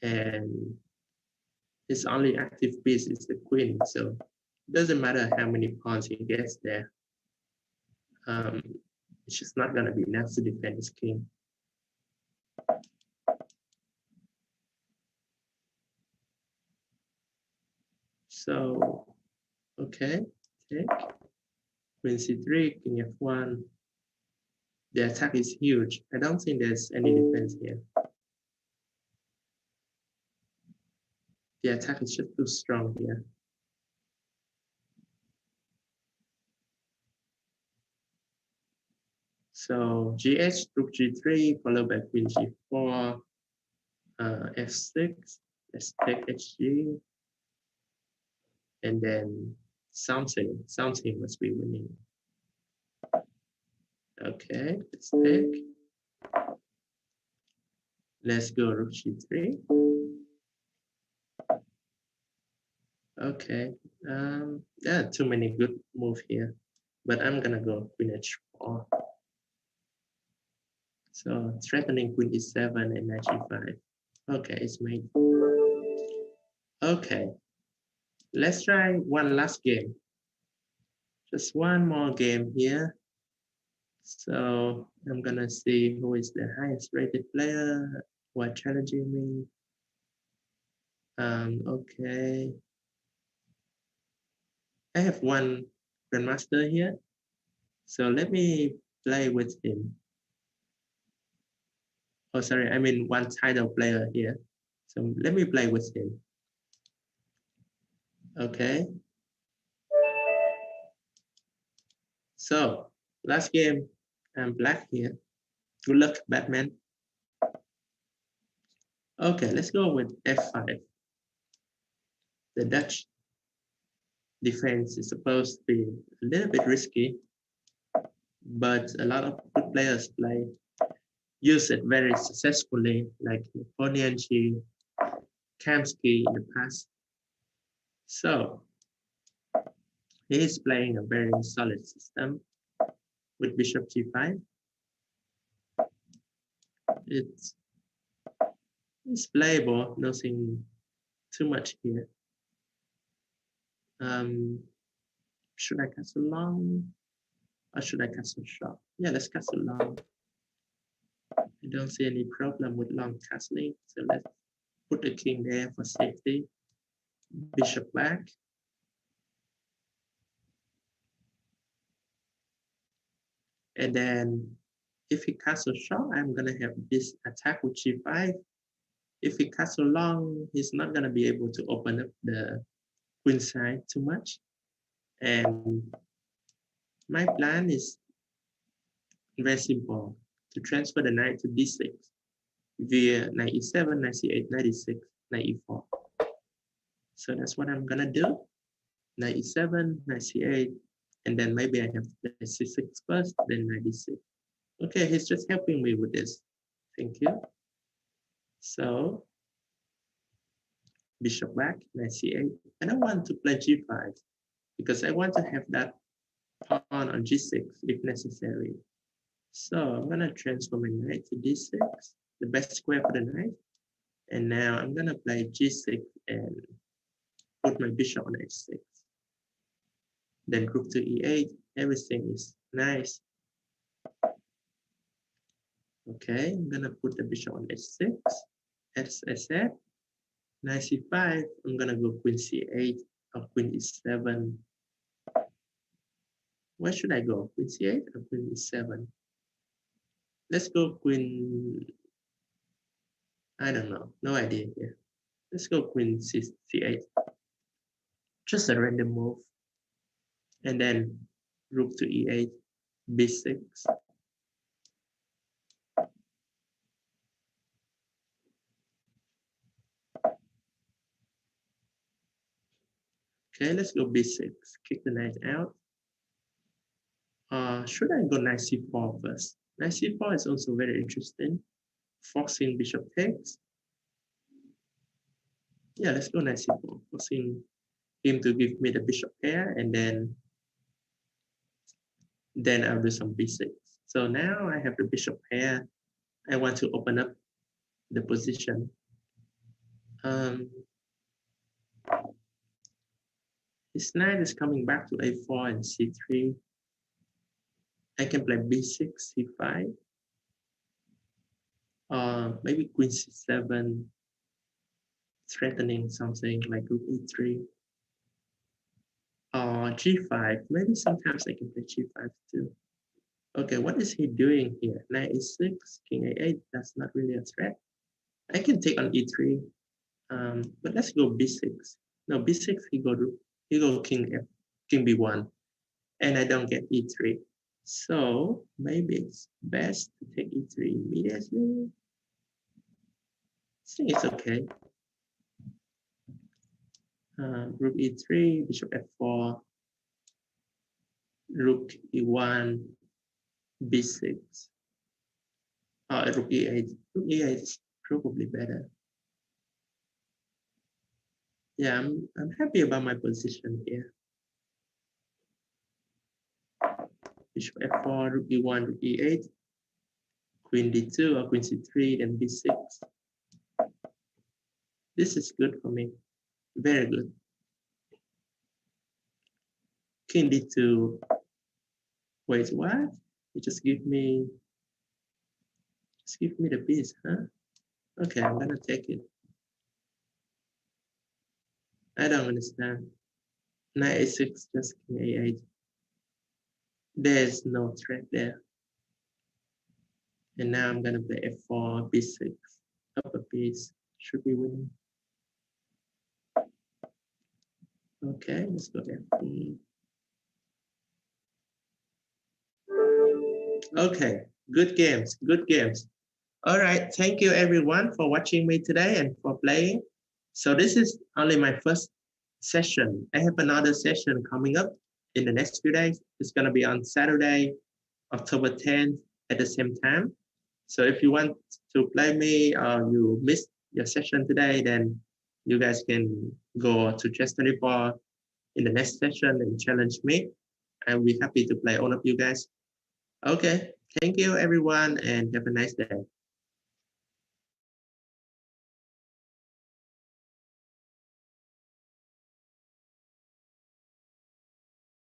and his only active piece is the queen, so it doesn't matter how many pawns he gets there. It's just not gonna be enough to defend his king. So, okay, take queen c3, king f1. The attack is huge. I don't think there's any defense here. The attack is just too strong here. So gh, rook g3, followed by queen g4, f6. Let's take hg, and then something must be winning. Okay, let's take. Let's go rook g3. Okay, there are too many good moves here, but I'm gonna go queen h4. So threatening queen e7 and knight g5. Okay, it's made. Okay, let's try one last game. Just one more game here. So I'm gonna see who is the highest rated player who are challenging me. Okay. I have one grandmaster here. So let me play with him. Oh, sorry, I mean one title player here. So let me play with him. Okay. So Last game, I'm black here. Good luck, Batman. Okay, let's go with f5. The Dutch defense is supposed to be a little bit risky, but a lot of good players use it very successfully, like Napoleon Kamsky in the past. So he is playing a very solid system with Bishop g5. It's playable, nothing too much here. Should I castle long or should I castle short? Yeah, let's castle long. I don't see any problem with long castling, so let's put the king there for safety. Bishop back. And then if he castle short, I'm gonna have this attack with g5. If he castle long, he's not gonna be able to open up the queen side too much. And my plan is very simple, to transfer the knight to d6 via knight e7, knight c8, knight e6, knight e4. So that's what I'm gonna do. Knight e7, knight c8, and then maybe I have to play c6 first, then knight d6. Okay, he's just helping me with this. Thank you. So bishop back, knight c8. I don't want to play g5 because I want to have that pawn on g6 if necessary. So I'm gonna transfer my knight to d6, the best square for the knight. And now I'm gonna play g6 and put my bishop on h6. Then rook to e8, everything is nice. Okay, I'm gonna put the bishop on h6. As I said, knight c5, I'm gonna go queen c8 or queen e7. Where should I go? Queen c8 or queen e7? Let's go queen, I don't know, no idea here. Let's go queen c8. Just a random move. And then rook to e8, b6. Okay, let's go b6, kick the knight out. Should I go knight c4 first? Knight c4 is also very interesting. Forcing bishop takes. Yeah, let's go knight c4, forcing him to give me the bishop pair, and then I'll do some b6. So now I have the bishop pair. I want to open up the position. His knight is coming back to a4 and c3. I can play b6, c5. Maybe queen c7, threatening something like rook e3. Or g5. Maybe sometimes I can play g5 too. Okay, what is he doing here? Knight e6, king a8. That's not really a threat. I can take on e3. But let's go b6. No, b6. He go king b1, and I don't get e3. So maybe it's best to take e3 immediately. I think it's okay. Rook e3, bishop f4, rook e1, b6. Rook e8. Rook e8 is probably better. Yeah, I'm happy about my position here. Bishop f4, rook e1, rook e8, queen d2 or queen c3, then b6. This is good for me. Very good. King d2. Wait, what? You just give me the piece, huh? Okay, I'm gonna take it. I don't understand. Knight a6, just king a8. There's no threat there. And now I'm gonna play f4, b6, up a piece. Should be winning. Okay, let's go f3. Okay, good games, good games. All right, thank you everyone for watching me today and for playing. So this is only my first session. I have another session coming up in the next few days. It's gonna be on Saturday, October 10th at the same time. So if you want to play me or you missed your session today, then you guys can go to Chess24 in the next session and challenge me. I'll be happy to play all of you guys. Okay, thank you everyone and have a nice day.